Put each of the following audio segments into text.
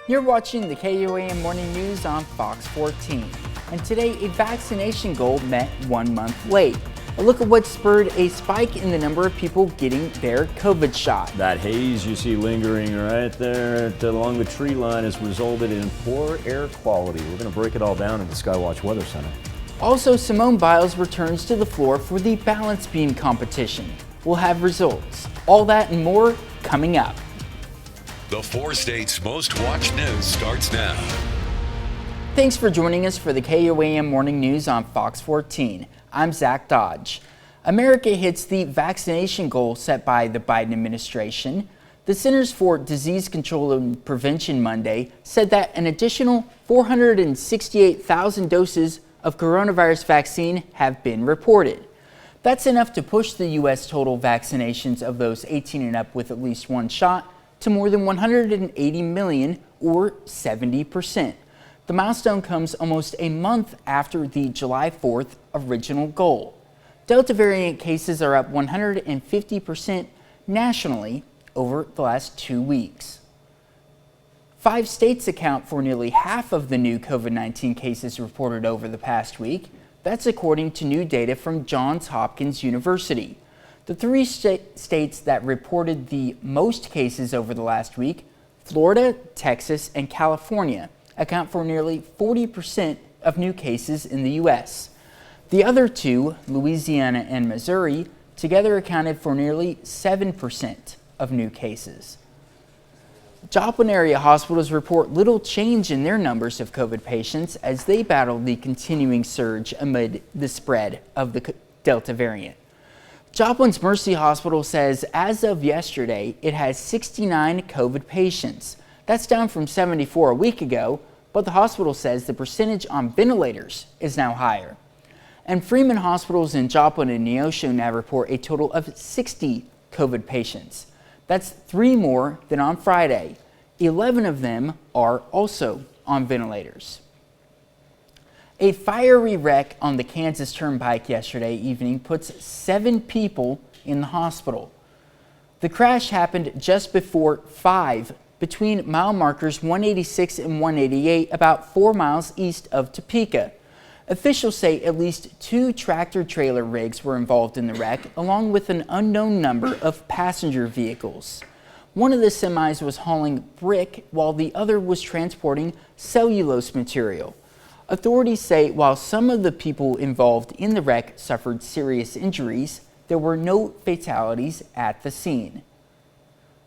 You're watching the KOAM Morning News on Fox 14. And today, a vaccination goal met 1 month late. A look at what spurred a spike in the number of people getting their COVID shot. That haze you see lingering right there along the tree line has resulted in poor air quality. We're going to break it all down at the Skywatch Weather Center. Also, Simone Biles returns to the floor for the balance beam competition. We'll have results. All that and more coming up. The 4 states' most watched news starts now. Thanks for joining us for the KOAM Morning News on Fox 14. I'm Zach Dodge. America hits the vaccination goal set by the Biden administration. The Centers for Disease Control and Prevention Monday said that an additional 468,000 doses of coronavirus vaccine have been reported. That's enough to push the U.S. total vaccinations of those 18 and up with at least one shot to more than 180 million, or 70%. The milestone comes almost a month after the July 4th original goal. Delta variant cases are up 150% nationally over the last 2 weeks. 5 states account for nearly half of the new COVID-19 cases reported over the past week. That's according to new data from Johns Hopkins University. The 3 states that reported the most cases over the last week, Florida, Texas, and California, account for nearly 40% of new cases in the U.S. The other 2, Louisiana and Missouri, together accounted for nearly 7% of new cases. Joplin area hospitals report little change in their numbers of COVID patients as they battle the continuing surge amid the spread of the Delta variant. Joplin's Mercy Hospital says as of yesterday, it has 69 COVID patients. That's down from 74 a week ago, but the hospital says the percentage on ventilators is now higher. And Freeman Hospitals in Joplin and Neosho now report a total of 60 COVID patients. That's 3 more than on Friday. 11 of them are also on ventilators. A fiery wreck on the Kansas Turnpike yesterday evening puts 7 people in the hospital. The crash happened just before 5 between mile markers 186 and 188, about 4 miles east of Topeka. Officials say at least 2 tractor-trailer rigs were involved in the wreck, along with an unknown number of passenger vehicles. One of the semis was hauling brick, while the other was transporting cellulose material. Authorities say while some of the people involved in the wreck suffered serious injuries, there were no fatalities at the scene.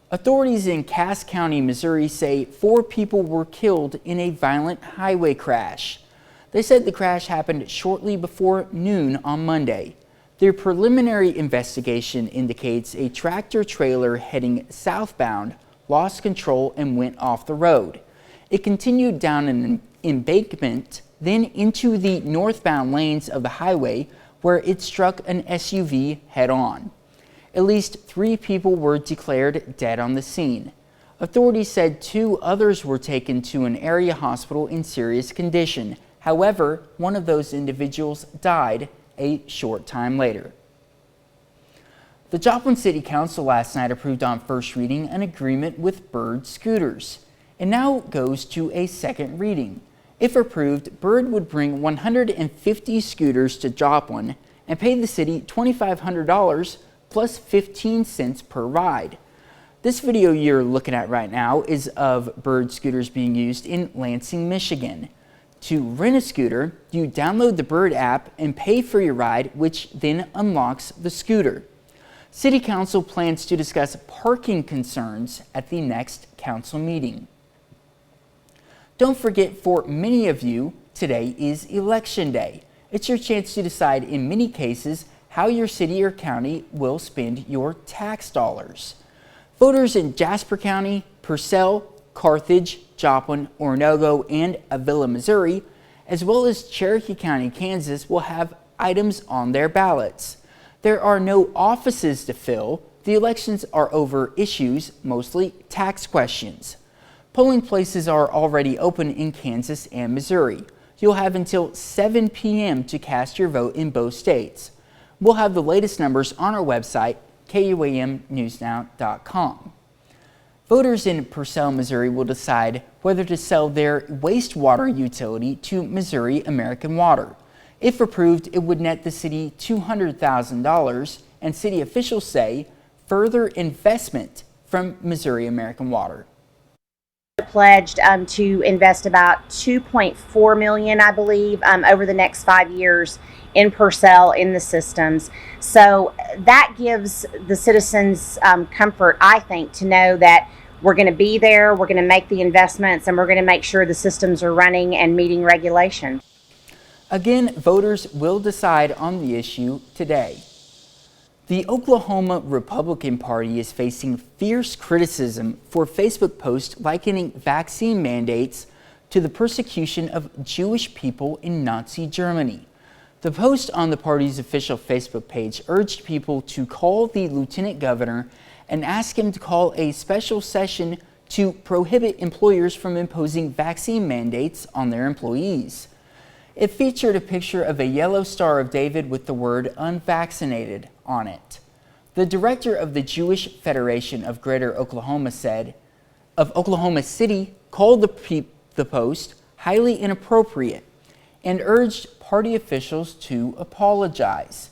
Authorities in Cass County, Missouri say 4 people were killed in a violent highway crash. They said the crash happened shortly before noon on Monday. Their preliminary investigation indicates a tractor-trailer heading southbound lost control and went off the road. It continued down an embankment, then into the northbound lanes of the highway, where it struck an SUV head-on. At least 3 people were declared dead on the scene. Authorities said 2 others were taken to an area hospital in serious condition. However, one of those individuals died a short time later. The Joplin City Council last night approved on first reading an agreement with Bird Scooters. It now goes to a second reading. If approved, Bird would bring 150 scooters to Joplin and pay the city $2,500 plus 15 cents per ride. This video you're looking at right now is of Bird scooters being used in Lansing, Michigan. To rent a scooter, you download the Bird app and pay for your ride, which then unlocks the scooter. City Council plans to discuss parking concerns at the next council meeting. Don't forget, for many of you, today is Election Day. It's your chance to decide in many cases how your city or county will spend your tax dollars. Voters in Jasper County, Purcell, Carthage, Joplin, Oronogo, and Avila, Missouri, as well as Cherokee County, Kansas, will have items on their ballots. There are no offices to fill. The elections are over issues, mostly tax questions. Polling places are already open in Kansas and Missouri. You'll have until 7 p.m. to cast your vote in both states. We'll have the latest numbers on our website, KOAMnewsnow.com. Voters in Purcell, Missouri will decide whether to sell their wastewater utility to Missouri American Water. If approved, it would net the city $200,000, and city officials say further investment from Missouri American Water. Pledged to invest about $2.4 million, I believe, over the next 5 years in Purcell in the systems. So that gives the citizens comfort, I think, to know that we're going to be there, we're going to make the investments, and we're going to make sure the systems are running and meeting regulation. Again, voters will decide on the issue today. The Oklahoma Republican Party is facing fierce criticism for Facebook posts likening vaccine mandates to the persecution of Jewish people in Nazi Germany. The post on the party's official Facebook page urged people to call the lieutenant governor and ask him to call a special session to prohibit employers from imposing vaccine mandates on their employees. It featured a picture of a yellow Star of David with the word unvaccinated on it. The director of the Jewish Federation of Greater Oklahoma Oklahoma City called the post highly inappropriate and urged party officials to apologize.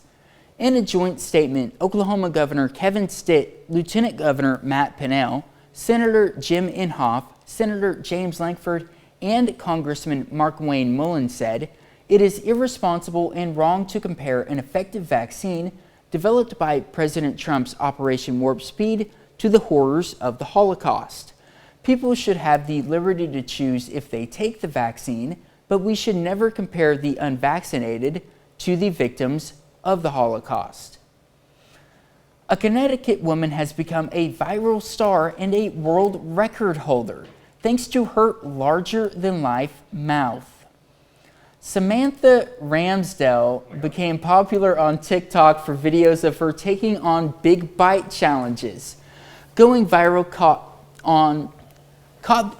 In a joint statement, Oklahoma Governor Kevin Stitt, Lieutenant Governor Matt Pinnell, Senator Jim Inhofe, Senator James Lankford, and Congressman Mark Wayne Mullen said, "It is irresponsible and wrong to compare an effective vaccine developed by President Trump's Operation Warp Speed to the horrors of the Holocaust. People should have the liberty to choose if they take the vaccine, but we should never compare the unvaccinated to the victims of the Holocaust." A Connecticut woman has become a viral star and a world record holder thanks to her larger-than-life mouth. Samantha Ramsdell became popular on TikTok for videos of her taking on big bite challenges. Going viral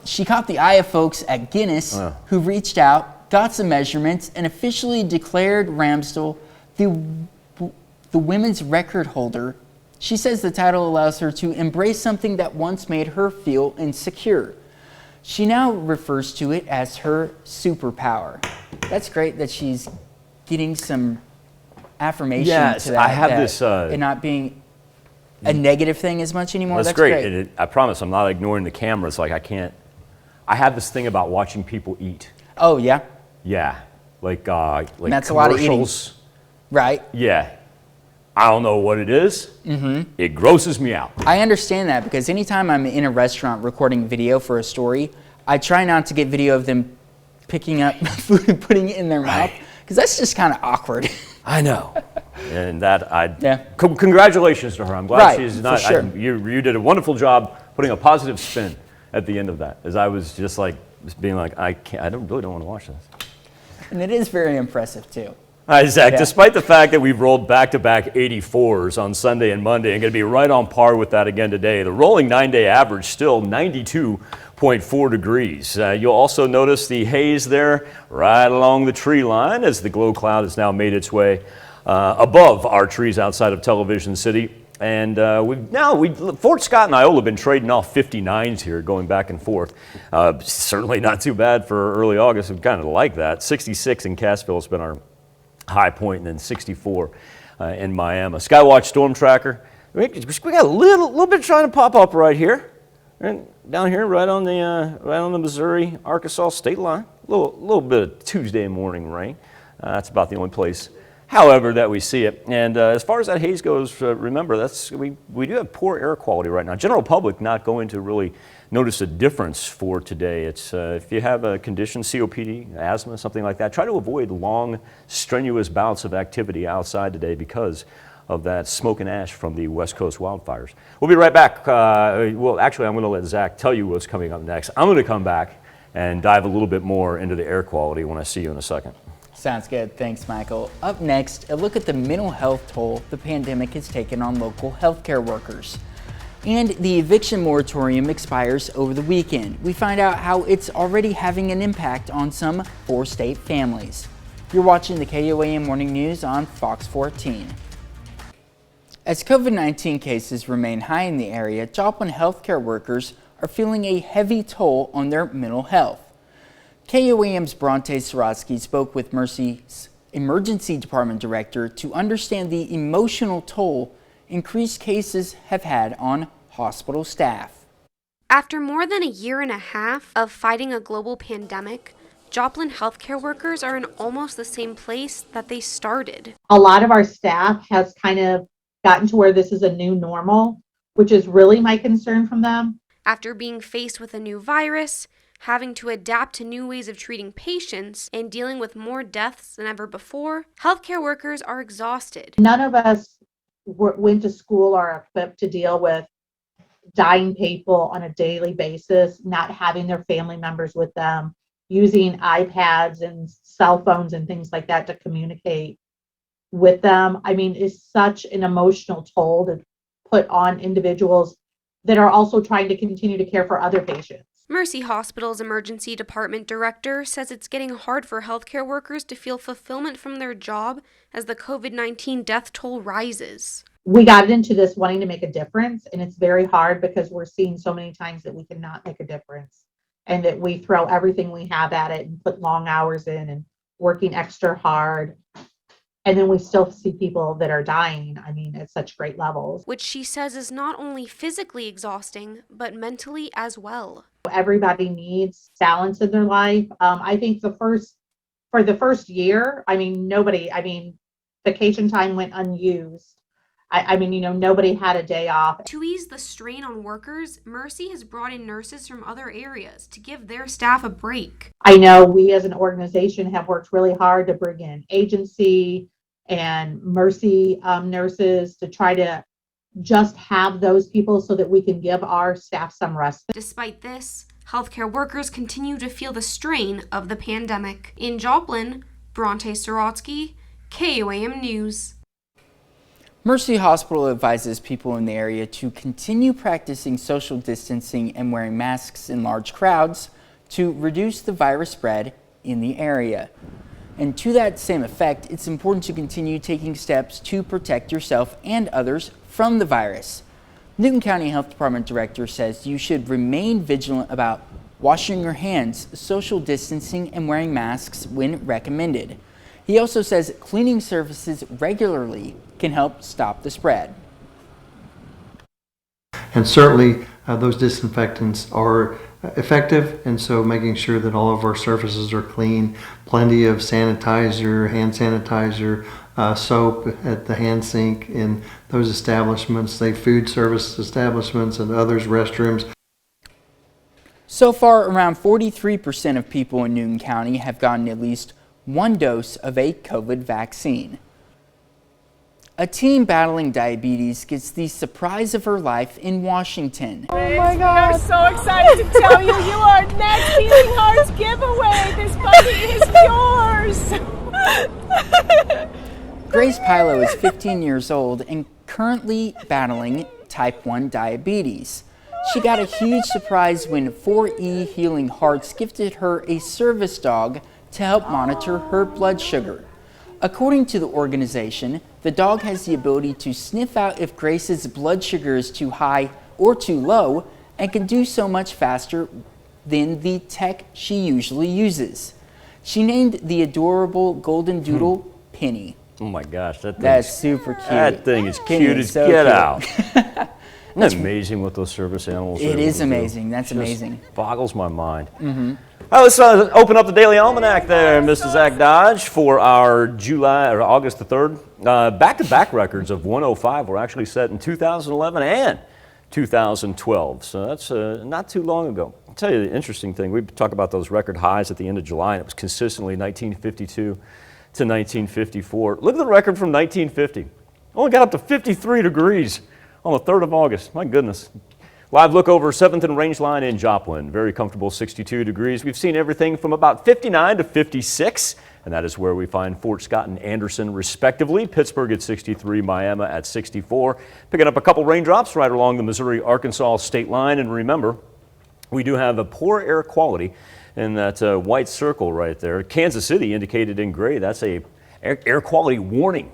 she caught the eye of folks at Guinness who reached out, got some measurements, and officially declared Ramsdell the women's record holder. She says the title allows her to embrace something that once made her feel insecure. She now refers to it as her superpower. That's great that she's getting some affirmation to that. I have this. It not being a negative thing as much anymore. That's great. I promise I'm not ignoring the cameras. Like I have this thing about watching people eat. Oh, yeah? Yeah. Like and that's a lot of eating. Right. Yeah. I don't know what it is. Mm-hmm. It grosses me out. I understand that because anytime I'm in a restaurant recording video for a story, I try not to get video of them picking up food and putting it in their mouth because that's just kind of awkward. I know. And congratulations to her. I'm glad she's not. For sure. You did a wonderful job putting a positive spin at the end of that. As I was just being like, I really don't want to watch this. And it is very impressive too. Zach, despite the fact that we've rolled back-to-back 84s on Sunday and Monday and going to be right on par with that again today, the rolling 9-day average still 92.4 degrees. You'll also notice the haze there right along the tree line as the glow cloud has now made its way above our trees outside of Television City. And Fort Scott and Iola have been trading off 59s here, going back and forth. Certainly not too bad for early August. We kind of like that. 66 in Cassville has been our high point, and then 64 in Miami. Skywatch Storm Tracker. We got a little bit trying to pop up right here, and down here, right on the Missouri-Arkansas state line. A little bit of Tuesday morning rain. That's about the only place, however, that we see it. And as far as that haze goes, remember we do have poor air quality right now. General public not going to really notice a difference for today. It's if you have a condition, COPD, asthma, something like that, try to avoid long, strenuous bouts of activity outside today because of that smoke and ash from the West Coast wildfires. We'll be right back. Well, actually, I'm going to let Zach tell you what's coming up next. I'm going to come back and dive a little bit more into the air quality when I see you in a second. Sounds good. Thanks, Michael. Up next, a look at the mental health toll the pandemic has taken on local healthcare workers. And the eviction moratorium expires over the weekend. We find out how it's already having an impact on some 4-state families. You're watching the KOAM Morning News on Fox 14. As COVID-19 cases remain high in the area, Joplin healthcare workers are feeling a heavy toll on their mental health. KOAM's Bronte Sorotsky spoke with Mercy's Emergency Department Director to understand the emotional toll increased cases have had on hospital staff. After more than a year and a half of fighting a global pandemic, Joplin healthcare workers are in almost the same place that they started. A lot of our staff has kind of gotten to where this is a new normal, which is really my concern from them. After being faced with a new virus, having to adapt to new ways of treating patients, and dealing with more deaths than ever before, healthcare workers are exhausted. None of us went to school or are equipped to deal with dying people on a daily basis, not having their family members with them, using iPads and cell phones and things like that to communicate with them. I mean, it's such an emotional toll to put on individuals that are also trying to continue to care for other patients. Mercy Hospital's emergency department director says it's getting hard for healthcare workers to feel fulfillment from their job as the COVID-19 death toll rises. We got into this wanting to make a difference, and it's very hard because we're seeing so many times that we cannot make a difference and that we throw everything we have at it and put long hours in and working extra hard. And then we still see people that are dying, I mean, at such great levels. Which she says is not only physically exhausting, but mentally as well. Everybody needs balance in their life. I think for the first year, vacation time went unused. Nobody had a day off. To ease the strain on workers, Mercy has brought in nurses from other areas to give their staff a break. I know we as an organization have worked really hard to bring in agency and Mercy nurses to try to just have those people so that we can give our staff some rest. Despite this, healthcare workers continue to feel the strain of the pandemic. In Joplin, Bronte Sorotsky, KOAM News. Mercy Hospital advises people in the area to continue practicing social distancing and wearing masks in large crowds to reduce the virus spread in the area. And to that same effect, it's important to continue taking steps to protect yourself and others from the virus. Newton County Health Department Director says you should remain vigilant about washing your hands, social distancing, and wearing masks when recommended. He also says cleaning surfaces regularly can help stop the spread. And certainly those disinfectants are effective, and so making sure that all of our surfaces are clean, plenty of sanitizer, hand sanitizer, soap at the hand sink in those establishments, say food service establishments and others, restrooms. So far, around 43% of people in Newton County have gotten at least one dose of a COVID vaccine. A teen battling diabetes gets the surprise of her life in Washington. Oh my God. We are so excited to tell you you are next Healing Hearts giveaway. This puppy is yours. Grace Pilo is 15 years old and currently battling type 1 diabetes. She got a huge surprise when 4E Healing Hearts gifted her a service dog to help monitor her blood sugar. According to the organization, the dog has the ability to sniff out if Grace's blood sugar is too high or too low and can do so much faster than the tech she usually uses. She named the adorable golden doodle Penny. Oh my gosh, that's super cute. That thing is Penny cute is as so get cute. out. Isn't that amazing what those service animals are It able is to amazing. do? That's Just amazing. Boggles my mind. All right, let's open up the Daily Almanac there, Mr. Zach Dodge, for our August the 3rd. Back-to-back records of 105 were actually set in 2011 and 2012, so that's not too long ago. I'll tell you the interesting thing. We talk about those record highs at the end of July, and it was consistently 1952 to 1954. Look at the record from 1950. Only got up to 53 degrees on the 3rd of August. My goodness. Live look over 7th and Range Line in Joplin. Very comfortable 62 degrees. We've seen everything from about 59 to 56, and that is where we find Fort Scott and Anderson respectively. Pittsburgh at 63, Miami at 64. Picking up a couple raindrops right along the Missouri-Arkansas state line. And remember, we do have a poor air quality in that white circle right there. Kansas City indicated in gray. That's a air quality warning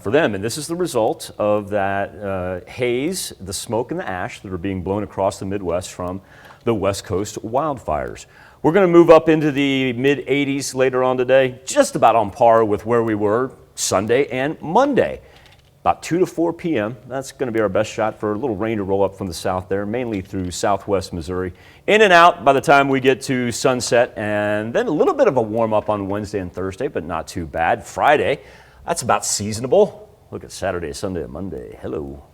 for them. And this is the result of that haze, the smoke and the ash that are being blown across the Midwest from the West Coast wildfires. We're going to move up into the mid 80s later on today, just about on par with where we were Sunday and Monday. About 2 to 4 p.m. That's going to be our best shot for a little rain to roll up from the south there, mainly through southwest Missouri. In and out by the time we get to sunset, and then a little bit of a warm up on Wednesday and Thursday, but not too bad. Friday, that's about seasonable. Look at Saturday, Sunday, and Monday. Hello.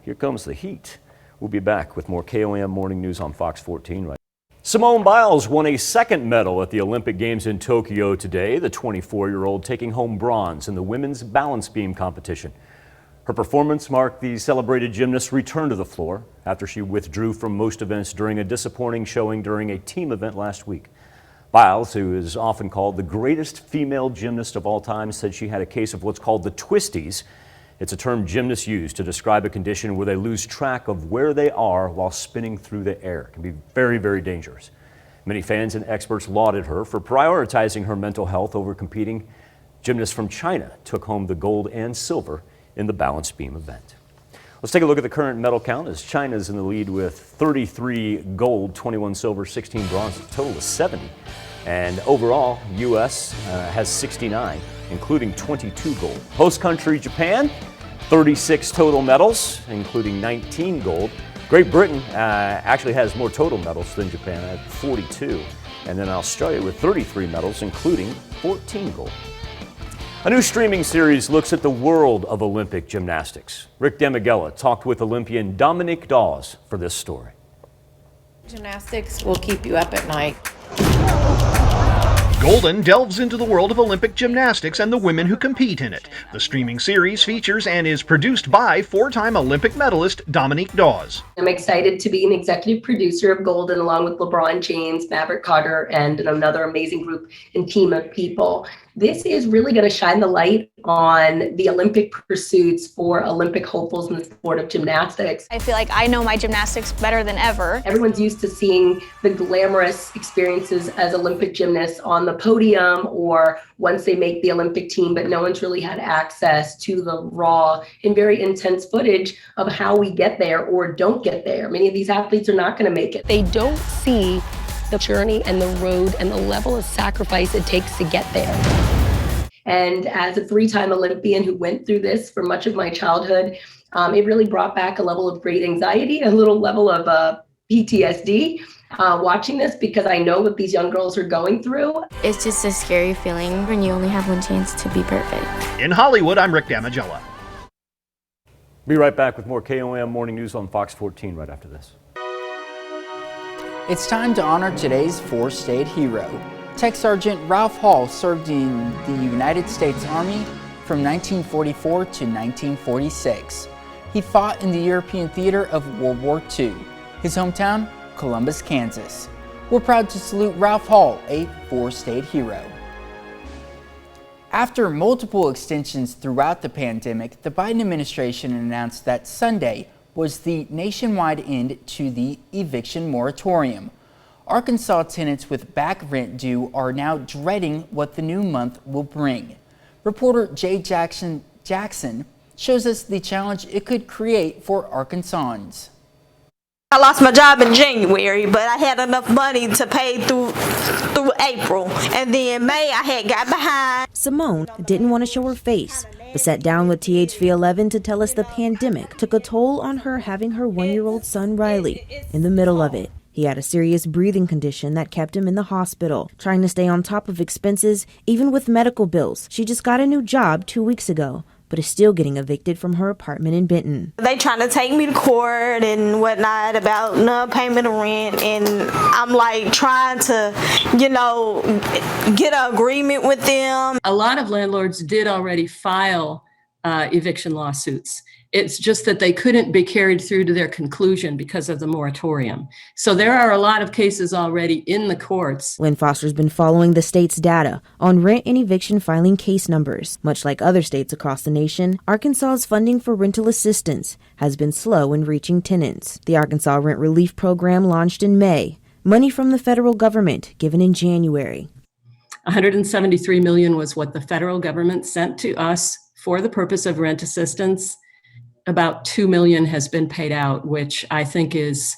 Here comes the heat. We'll be back with more KOAM Morning News on Fox 14 right now. Simone Biles won a second medal at the Olympic Games in Tokyo today, the 24-year-old taking home bronze in the women's balance beam competition. Her performance marked the celebrated gymnast's return to the floor after she withdrew from most events during a disappointing showing during a team event last week. Biles, who is often called the greatest female gymnast of all time, said she had a case of what's called the twisties. It's a term gymnasts use to describe a condition where they lose track of where they are while spinning through the air. It can be very, very dangerous. Many fans and experts lauded her for prioritizing her mental health over competing. Gymnasts from China took home the gold and silver in the balance beam event. Let's take a look at the current medal count as China's in the lead with 33 gold, 21 silver, 16 bronze, a total of 70. And overall, U.S. has 69, including 22 gold. Host country Japan, 36 total medals, including 19 gold. Great Britain actually has more total medals than Japan at 42. And then Australia with 33 medals, including 14 gold. A new streaming series looks at the world of Olympic gymnastics. Rick Demigella talked with Olympian Dominique Dawes for this story. Gymnastics will keep you up at night. Golden delves into the world of Olympic gymnastics and the women who compete in it. The streaming series features and is produced by four-time Olympic medalist Dominique Dawes. I'm excited to be an executive producer of Golden along with LeBron James, Maverick Carter, and another amazing group and team of people. This is really going to shine the light on the Olympic pursuits for Olympic hopefuls in the sport of gymnastics. I feel like I know my gymnastics better than ever. Everyone's used to seeing the glamorous experiences as Olympic gymnasts on the podium or once they make the Olympic team, but no one's really had access to the raw and very intense footage of how we get there or don't get there. Many of these athletes are not going to make it. They don't see the journey and the road and the level of sacrifice it takes to get there. And as a three-time Olympian who went through this for much of my childhood, it really brought back a level of great anxiety, a little level of PTSD watching this because I know what these young girls are going through. It's just a scary feeling when you only have one chance to be perfect. In Hollywood, I'm Rick Damigella. Be right back with more KOAM Morning News on Fox 14 right after this. It's time to honor today's four-state hero. Tech Sergeant Ralph Hall served in the United States Army from 1944 to 1946. He fought in the European theater of World War II. His hometown, Columbus, Kansas. We're proud to salute Ralph Hall, a four-state hero. After multiple extensions throughout the pandemic, the Biden administration announced that Sunday was the nationwide end to the eviction moratorium. Arkansas tenants with back rent due are now dreading what the new month will bring. Reporter Jay Jackson shows us the challenge it could create for Arkansans. I lost my job in January, but I had enough money to pay through April. And then May, I had got behind. Simone didn't want to show her face, but sat down with THV11 to tell us the pandemic took a toll on her having her one-year-old son, Riley, in the middle of it. He had a serious breathing condition that kept him in the hospital, trying to stay on top of expenses, even with medical bills. She just got a new job 2 weeks ago, but is still getting evicted from her apartment in Benton. They trying to take me to court and whatnot about non-payment of rent, and I'm like trying to, get an agreement with them. A lot of landlords did already file eviction lawsuits. It's just that they couldn't be carried through to their conclusion because of the moratorium. So there are a lot of cases already in the courts. Lynn Foster's been following the state's data on rent and eviction filing case numbers. Much like other states across the nation, Arkansas's funding for rental assistance has been slow in reaching tenants. The Arkansas Rent Relief Program launched in May. Money from the federal government given in January. $173 million was what the federal government sent to us for the purpose of rent assistance. About $2 million has been paid out, which I think is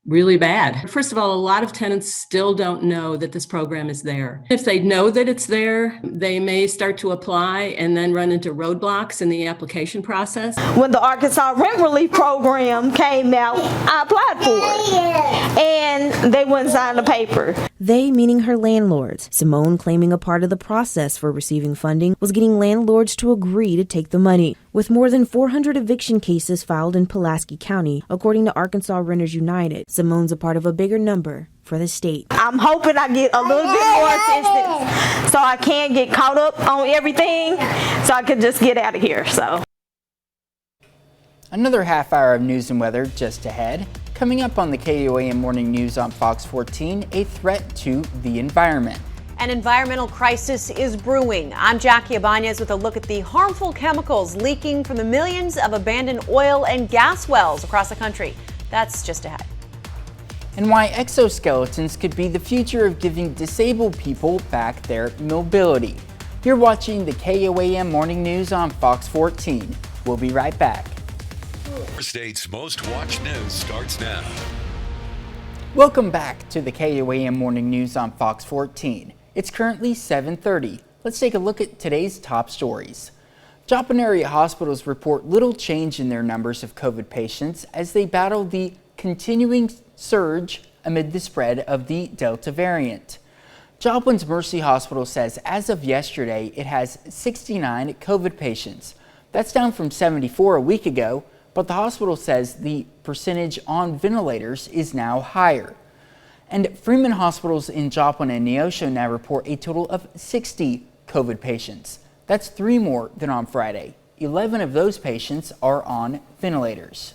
really bad. First of all, a lot of tenants still don't know that this program is there. If they know that it's there, they may start to apply and then run into roadblocks in the application process. When the Arkansas Rent Relief Program came out, I applied for it, and they wouldn't sign the paper. They, meaning her landlords. Simone claiming a part of the process for receiving funding was getting landlords to agree to take the money. With more than 400 eviction cases filed in Pulaski County, according to Arkansas Renters United, Simone's a part of a bigger number for the state. I'm hoping I get a little bit more assistance so I can get caught up on everything so I can just get out of here. So, another half hour of news and weather just ahead. Coming up on the KOAM Morning News on Fox 14, a threat to the environment. An environmental crisis is brewing. I'm Jackie Ibanez with a look at the harmful chemicals leaking from the millions of abandoned oil and gas wells across the country. That's just ahead. And why exoskeletons could be the future of giving disabled people back their mobility. You're watching the KOAM Morning News on Fox 14. We'll be right back. State's most watched news starts now. Welcome back to the KOAM Morning News on Fox 14. It's currently 7:30. Let's take a look at today's top stories. Joplin area hospitals report little change in their numbers of COVID patients as they battle the continuing surge amid the spread of the Delta variant. Joplin's Mercy Hospital says as of yesterday, it has 69 COVID patients. That's down from 74 a week ago, but the hospital says the percentage on ventilators is now higher. And Freeman Hospitals in Joplin and Neosho now report a total of 60 COVID patients. That's 3 more than on Friday. 11 of those patients are on ventilators.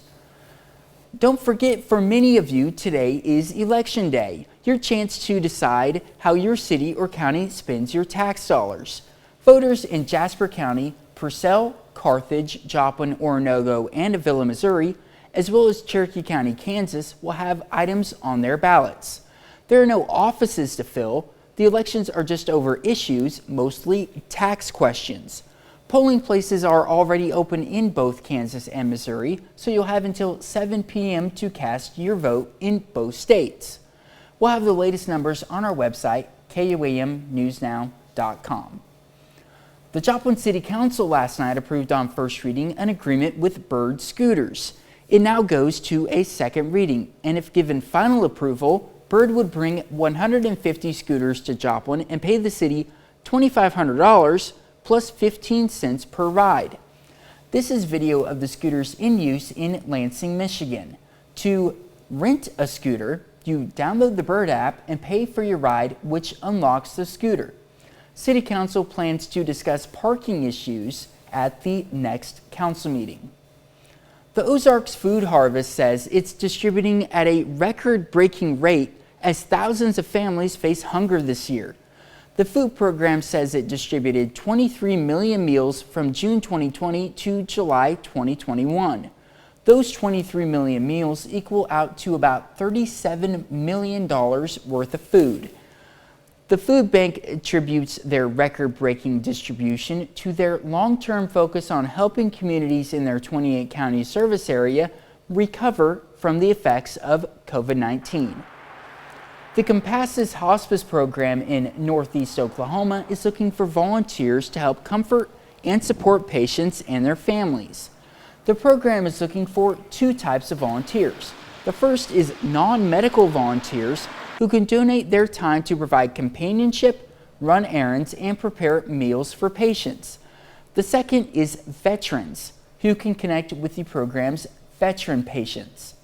Don't forget, for many of you, today is Election Day, your chance to decide how your city or county spends your tax dollars. Voters in Jasper County, Purcell, Carthage, Joplin, Oronogo, and Avila, Missouri, as well as Cherokee County, Kansas, will have items on their ballots. There are no offices to fill. The elections are just over issues, mostly tax questions. Polling places are already open in both Kansas and Missouri, so you'll have until 7 p.m. to cast your vote in both states. We'll have the latest numbers on our website, KOAMnewsnow.com. The Joplin City Council last night approved on first reading an agreement with Bird Scooters. It now goes to a second reading, and if given final approval, Bird would bring 150 scooters to Joplin and pay the city $2,500 plus 15 cents per ride. This is video of the scooters in use in Lansing, Michigan. To rent a scooter, you download the Bird app and pay for your ride, which unlocks the scooter. City Council plans to discuss parking issues at the next council meeting. The Ozarks Food Harvest says it's distributing at a record-breaking rate as thousands of families face hunger this year. The food program says it distributed 23 million meals from June 2020 to July 2021. Those 23 million meals equal out to about $37 million worth of food. The food bank attributes their record-breaking distribution to their long-term focus on helping communities in their 28 county service area recover from the effects of COVID-19. The Compasses Hospice Program in Northeast Oklahoma is looking for volunteers to help comfort and support patients and their families. The program is looking for 2 types of volunteers. The first is non-medical volunteers who can donate their time to provide companionship, run errands, and prepare meals for patients. The second is veterans who can connect with the program's veteran patients.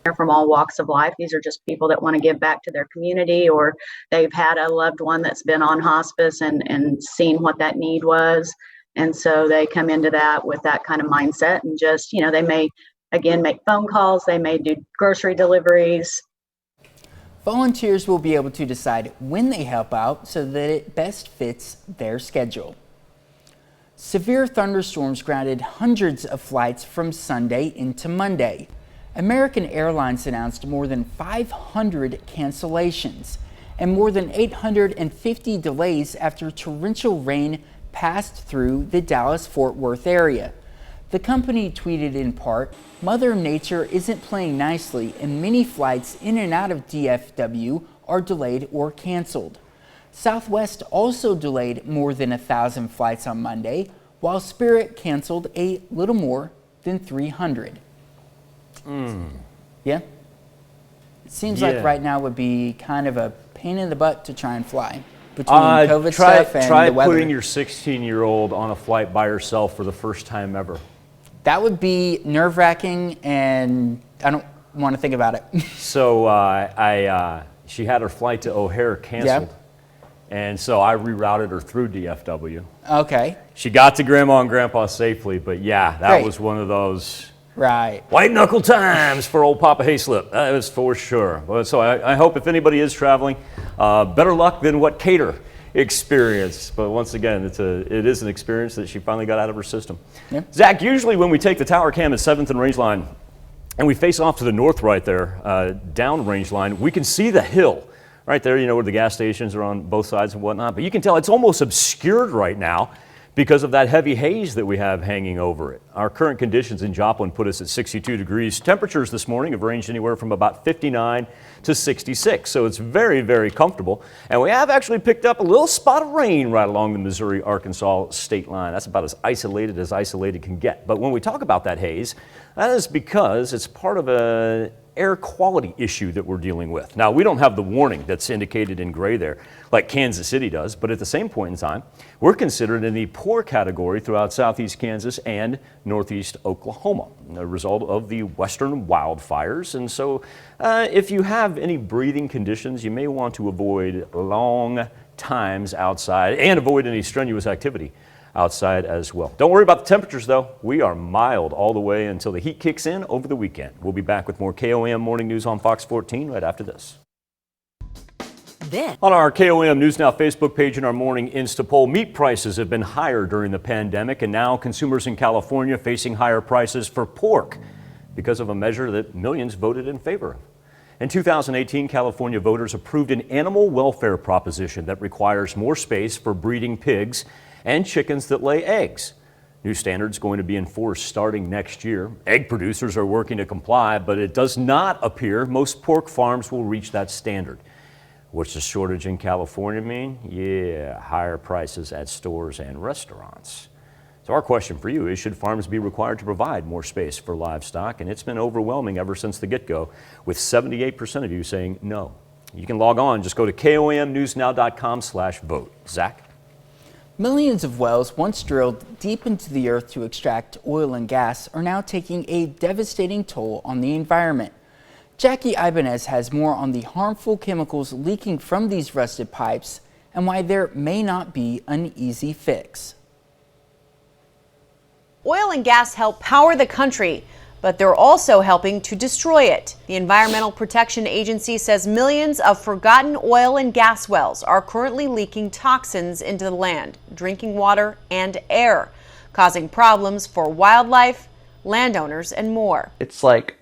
They're from all walks of life. These are just people that want to give back to their community, or they've had a loved one that's been on hospice and seen what that need was. And so they come into that with that kind of mindset and just, they may, again, make phone calls. They may do grocery deliveries. Volunteers will be able to decide when they help out so that it best fits their schedule. Severe thunderstorms grounded hundreds of flights from Sunday into Monday. American Airlines announced more than 500 cancellations and more than 850 delays after torrential rain passed through the Dallas-Fort Worth area. The company tweeted in part, "Mother Nature isn't playing nicely and many flights in and out of DFW are delayed or canceled." Southwest also delayed more than 1,000 flights on Monday, while Spirit canceled a little more than 300. Yeah? It seems like right now would be kind of a pain in the butt to try and fly between COVID stuff and try the weather. putting your 16-year-old on a flight by herself for the first time ever. That would be nerve-wracking, and I don't want to think about it. So she had her flight to O'Hare canceled, and so I rerouted her through DFW. Okay. She got to Grandma and Grandpa safely, but yeah, that was one of those white knuckle times for old Papa Hayslip. That was for sure. So I hope if anybody is traveling, better luck than what Cater experienced. But once again, it is an experience that she finally got out of her system. Zach, usually when we take the tower cam at 7th and Range Line and we face off to the north right there, down Range Line, we can see the hill right there, you know, where the gas stations are on both sides and whatnot. But you can tell it's almost obscured right now because of that heavy haze that we have hanging over it. Our current conditions in Joplin put us at 62 degrees. Temperatures this morning have ranged anywhere from about 59 to 66, so it's very, very comfortable. And we have actually picked up a little spot of rain right along the Missouri-Arkansas state line. That's about as isolated can get. But when we talk about that haze, that is because it's part of an air quality issue that we're dealing with. Now, we don't have the warning that's indicated in gray there like Kansas City does, but at the same point in time, we're considered in the poor category throughout southeast Kansas and northeast Oklahoma, a result of the western wildfires. And so if you have any breathing conditions, you may want to avoid long times outside and avoid any strenuous activity outside as well. Don't worry about the temperatures though. We are mild all the way until the heat kicks in over the weekend. We'll be back with more KOAM Morning News on Fox 14 right after this. On our KOAM News Now Facebook page in our morning Insta poll, meat prices have been higher during the pandemic, and now consumers in California facing higher prices for pork because of a measure that millions voted in favor of. In 2018, California voters approved an animal welfare proposition that requires more space for breeding pigs and chickens that lay eggs. New standards going to be enforced starting next year. Egg producers are working to comply, but it does not appear most pork farms will reach that standard. What's the shortage in California mean? Yeah, higher prices at stores and restaurants. So our question for you is, should farms be required to provide more space for livestock? And it's been overwhelming ever since the get-go, with 78% of you saying no. You can log on, just go to KOAMnewsnow.com/vote. Zach? Millions of wells once drilled deep into the earth to extract oil and gas are now taking a devastating toll on the environment. Jackie Ibanez has more on the harmful chemicals leaking from these rusted pipes and why there may not be an easy fix. Oil and gas help power the country, but they're also helping to destroy it. The Environmental Protection Agency says millions of forgotten oil and gas wells are currently leaking toxins into the land, drinking water, and air, causing problems for wildlife, landowners, and more. It's like,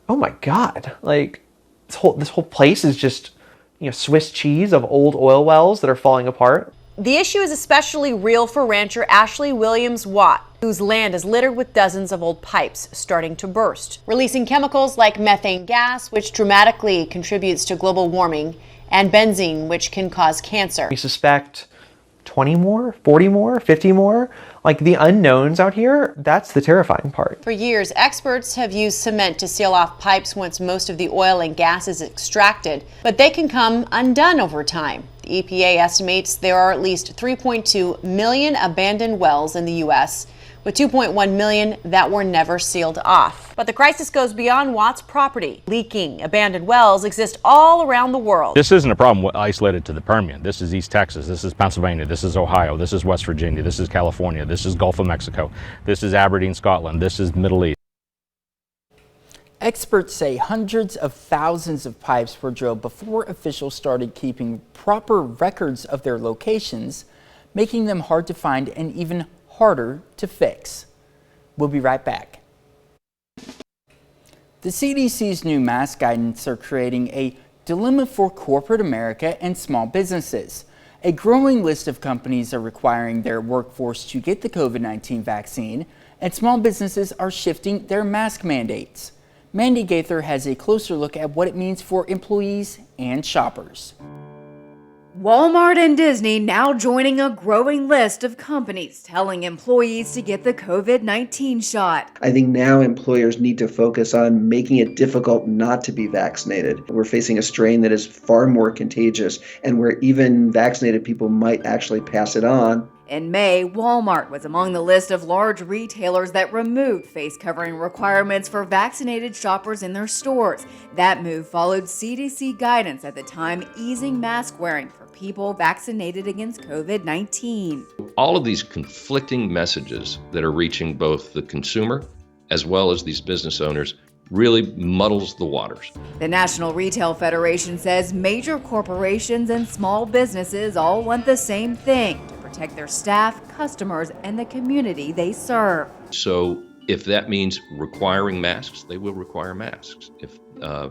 oh my God, like this whole place is just, you know, Swiss cheese of old oil wells that are falling apart. The issue is especially real for rancher Ashley Williams Watt, whose land is littered with dozens of old pipes starting to burst, releasing chemicals like methane gas, which dramatically contributes to global warming, and benzene, which can cause cancer. We suspect 20 more, 40 more, 50 more. Like the unknowns out here, that's the terrifying part. For years, experts have used cement to seal off pipes once most of the oil and gas is extracted, but they can come undone over time. The EPA estimates there are at least 3.2 million abandoned wells in the U.S., with 2.1 million that were never sealed off. But the crisis goes beyond Watt's property. Leaking abandoned wells exist all around the world. This isn't a problem isolated to the Permian. This is East Texas, this is Pennsylvania, this is Ohio, this is West Virginia, this is California, this is Gulf of Mexico, this is Aberdeen, Scotland, this is Middle East. Experts say hundreds of thousands of pipes were drilled before officials started keeping proper records of their locations, making them hard to find and even harder to fix. We'll be right back. The CDC's new mask guidance are creating a dilemma for corporate America and small businesses. A growing list of companies are requiring their workforce to get the COVID-19 vaccine, and small businesses are shifting their mask mandates. Mandy Gaither has a closer look at what it means for employees and shoppers. Walmart and Disney now joining a growing list of companies telling employees to get the COVID-19 shot. I think now employers need to focus on making it difficult not to be vaccinated. We're facing a strain that is far more contagious and where even vaccinated people might actually pass it on. In May, Walmart was among the list of large retailers that removed face covering requirements for vaccinated shoppers in their stores. That move followed CDC guidance at the time easing mask wearing for people vaccinated against COVID-19. All of these conflicting messages that are reaching both the consumer as well as these business owners really muddles the waters. The National Retail Federation says major corporations and small businesses all want the same thing: to protect their staff, customers, and the community they serve. So if that means requiring masks, they will require masks. If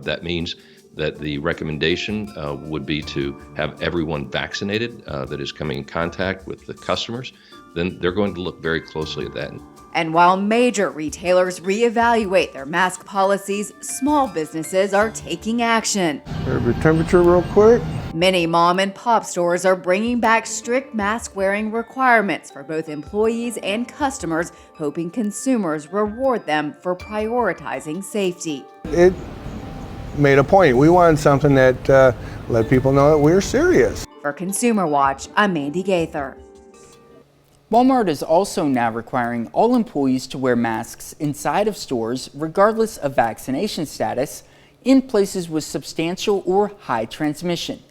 that means that the recommendation would be to have everyone vaccinated that is coming in contact with the customers, then they're going to look very closely at that. And while major retailers reevaluate their mask policies, small businesses are taking action. Grab your temperature real quick. Many mom and pop stores are bringing back strict mask wearing requirements for both employees and customers, hoping consumers reward them for prioritizing safety. It made a point. We wanted something that let people know that we're serious. For Consumer Watch, I'm Mandy Gaither. Walmart is also now requiring all employees to wear masks inside of stores, regardless of vaccination status, in places with substantial or high transmission.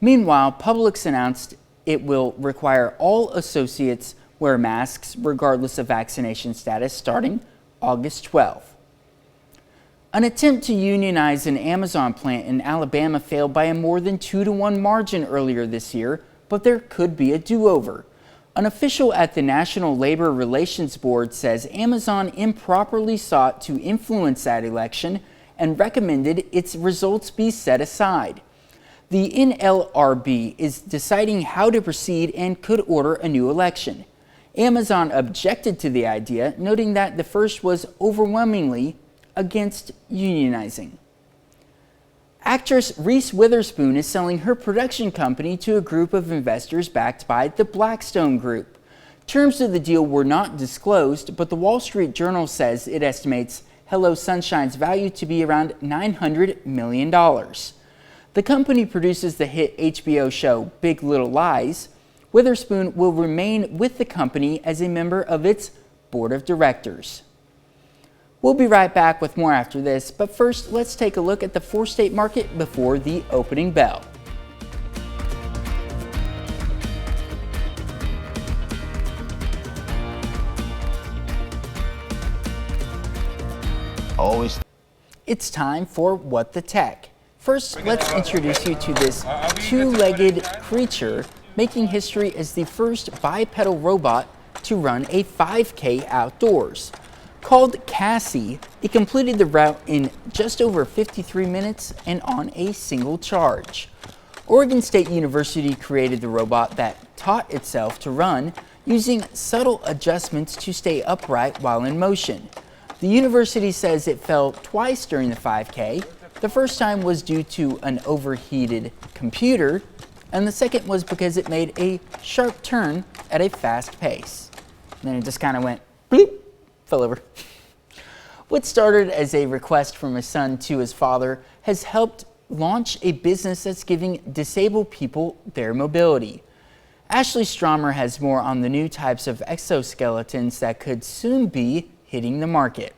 Meanwhile, Publix announced it will require all associates wear masks, regardless of vaccination status, starting August 12th. An attempt to unionize an Amazon plant in Alabama failed by a more than 2-to-1 margin earlier this year, but there could be a do-over. An official at the National Labor Relations Board says Amazon improperly sought to influence that election and recommended its results be set aside. The NLRB is deciding how to proceed and could order a new election. Amazon objected to the idea, noting that the first was overwhelmingly against unionizing. Actress Reese Witherspoon is selling her production company to a group of investors backed by the Blackstone Group. Terms of the deal were not disclosed, but the Wall Street Journal says it estimates Hello Sunshine's value to be around $900 million. The company produces the hit HBO show Big Little Lies. Witherspoon will remain with the company as a member of its board of directors. We'll be right back with more after this, but first let's take a look at the four-state market before the opening bell. It's time for What the Tech. First, let's introduce you to this two-legged creature making history as the first bipedal robot to run a 5K outdoors. Called Cassie, it completed the route in just over 53 minutes and on a single charge. Oregon State University created the robot that taught itself to run using subtle adjustments to stay upright while in motion. The university says it fell twice during the 5K. The first time was due to an overheated computer, and the second was because it made a sharp turn at a fast pace. And then it just kind of went bleep. Fell over. What started as a request from his son to his father has helped launch a business that's giving disabled people their mobility. Ashley Stromer has more on the new types of exoskeletons that could soon be hitting the market.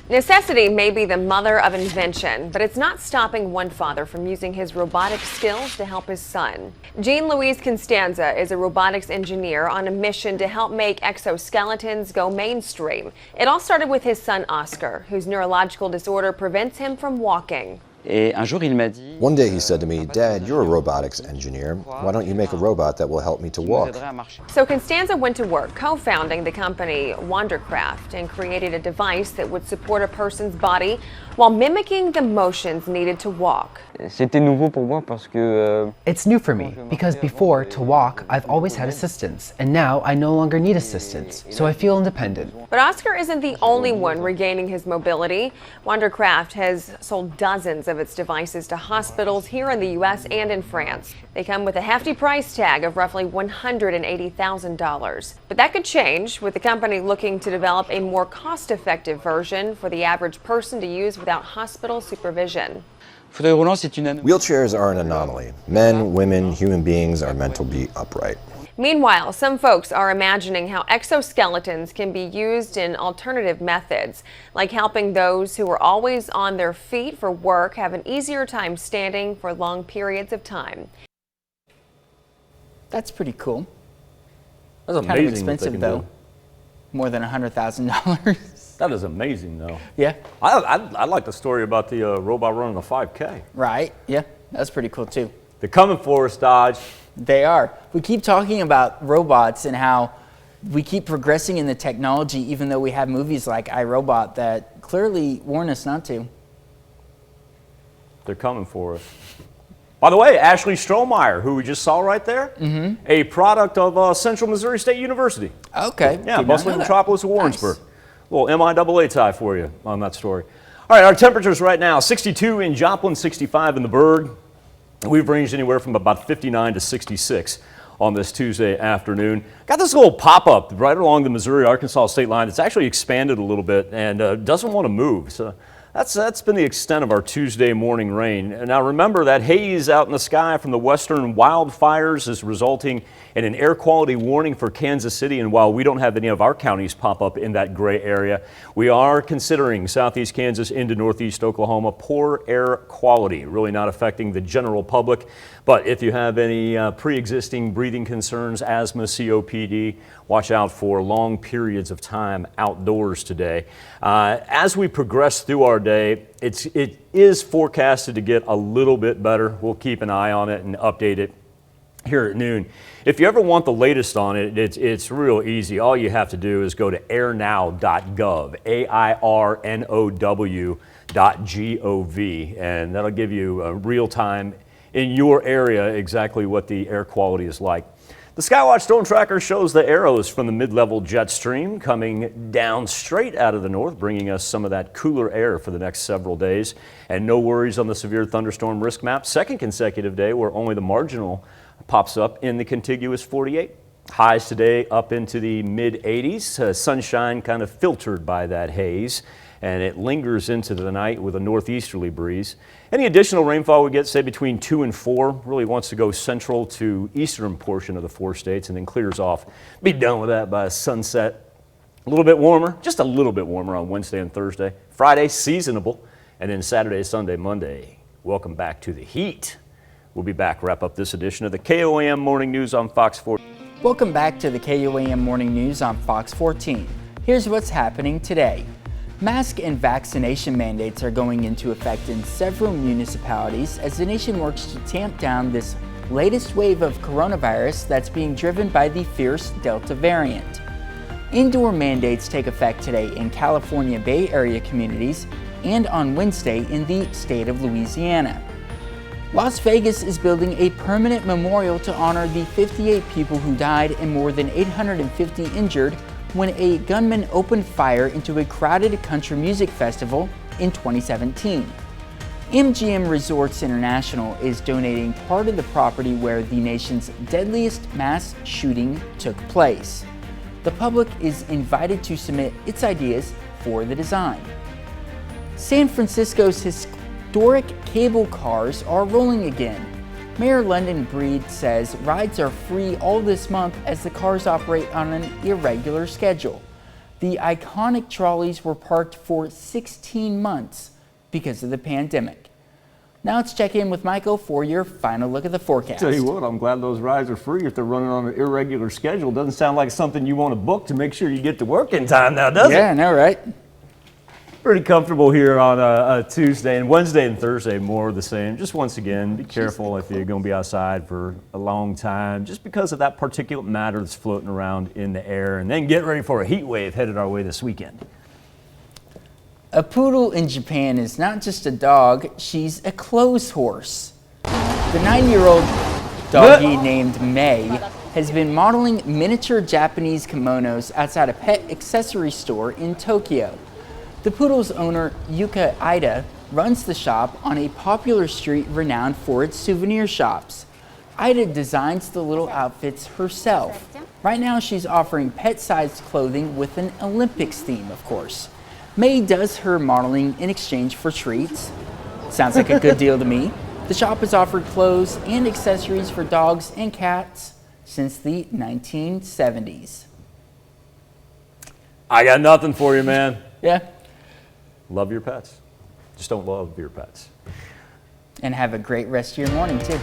Necessity may be the mother of invention, but it's not stopping one father from using his robotic skills to help his son. Jean-Louise Constanza is a robotics engineer on a mission to help make exoskeletons go mainstream. It all started with his son Oscar, whose neurological disorder prevents him from walking. One day he said to me, "Dad, you're a robotics engineer. Why don't you make a robot that will help me to walk?" So Constanza went to work co-founding the company Wandercraft and created a device that would support a person's body while mimicking the motions needed to walk. It's new for me because before, to walk, I've always had assistance, and now I no longer need assistance, so I feel independent. But Oscar isn't the only one regaining his mobility. Wandercraft has sold dozens of its devices to hospitals here in the U.S. and in France. They come with a hefty price tag of roughly $180,000. But that could change, with the company looking to develop a more cost-effective version for the average person to use without hospital supervision. Wheelchairs are an anomaly. Men, women, human beings are meant to be upright. Meanwhile, some folks are imagining how exoskeletons can be used in alternative methods, like helping those who are always on their feet for work have an easier time standing for long periods of time. That's pretty cool. That's amazing. Kind of expensive, though. More than $100,000. That is amazing, though. Yeah. I like the story about the robot running a 5K. Right. Yeah. That's pretty cool, too. They're coming for us, Dodge. They are. We keep talking about robots and how we keep progressing in the technology, even though we have movies like iRobot that clearly warn us not to. They're coming for us. By the way, Ashley Strohmeyer, who we just saw right there, a product of Central Missouri State University. Okay. Yeah, bustling metropolis of Warrensburg. Nice. A little MIAA tie for you on that story. All right, our temperatures right now, 62 in Joplin, 65 in the Berg. We've ranged anywhere from about 59 to 66 on this Tuesday afternoon. Got this little pop-up right along the Missouri-Arkansas state line. It's actually expanded a little bit and doesn't want to move. So that's been the extent of our Tuesday morning rain. And now remember, that haze out in the sky from the western wildfires is resulting in an air quality warning for Kansas City. And while we don't have any of our counties pop up in that gray area, we are considering southeast Kansas into northeast Oklahoma poor air quality, really not affecting the general public. But if you have any pre-existing breathing concerns, asthma, COPD, watch out for long periods of time outdoors today. As we progress through our day, it is forecasted to get a little bit better. We'll keep an eye on it and update it here at noon. If you ever want the latest on it, it's real easy. All you have to do is go to airnow.gov, AIRNOW.gov, and that'll give you real time in your area exactly what the air quality is like. The Skywatch Storm Tracker shows the arrows from the mid-level jet stream coming down straight out of the north, bringing us some of that cooler air for the next several days. And no worries on the severe thunderstorm risk map. Second consecutive day where only the marginal pops up in the contiguous 48. Highs today up into the mid-80s. Sunshine kind of filtered by that haze, and it lingers into the night with a northeasterly breeze. Any additional rainfall we get, say between 2 and 4, really wants to go central to eastern portion of the 4 states and then clears off. Be done with that by sunset. A little bit warmer, just a little bit warmer on Wednesday and Thursday. Friday, seasonable, and then Saturday, Sunday, Monday. Welcome back to the heat. We'll be back, wrap up this edition of the KOAM Morning News on Fox 14. Welcome back to the KOAM Morning News on Fox 14. Here's what's happening today. Mask and vaccination mandates are going into effect in several municipalities as the nation works to tamp down this latest wave of coronavirus that's being driven by the fierce Delta variant. Indoor mandates take effect today in California Bay Area communities and on Wednesday in the state of Louisiana. Las Vegas is building a permanent memorial to honor the 58 people who died and more than 850 injured when a gunman opened fire into a crowded country music festival in 2017. MGM Resorts International is donating part of the property where the nation's deadliest mass shooting took place. The public is invited to submit its ideas for the design. San Francisco's historic cable cars are rolling again. Mayor London Breed says rides are free all this month as the cars operate on an irregular schedule. The iconic trolleys were parked for 16 months because of the pandemic. Now let's check in with Michael for your final look at the forecast. Tell you what, I'm glad those rides are free if they're running on an irregular schedule. Doesn't sound like something you want to book to make sure you get to work in time now, does it? Yeah, I know, right? Pretty comfortable here on a Tuesday, and Wednesday and Thursday more of the same. Just once again, be careful if you're going to be outside for a long time, just because of that particulate matter that's floating around in the air. And then get ready for a heat wave headed our way this weekend. A poodle in Japan is not just a dog, she's a clothes horse. The 9-year-old doggy named May has been modeling miniature Japanese kimonos outside a pet accessory store in Tokyo. The poodle's owner, Yuka Ida, runs the shop on a popular street renowned for its souvenir shops. Ida designs the little outfits herself. Right now she's offering pet-sized clothing with an Olympics theme, of course. May does her modeling in exchange for treats. Sounds like a good deal to me. The shop has offered clothes and accessories for dogs and cats since the 1970s. I got nothing for you, man. Yeah. Love your pets. Just don't love your pets. And have a great rest of your morning, too.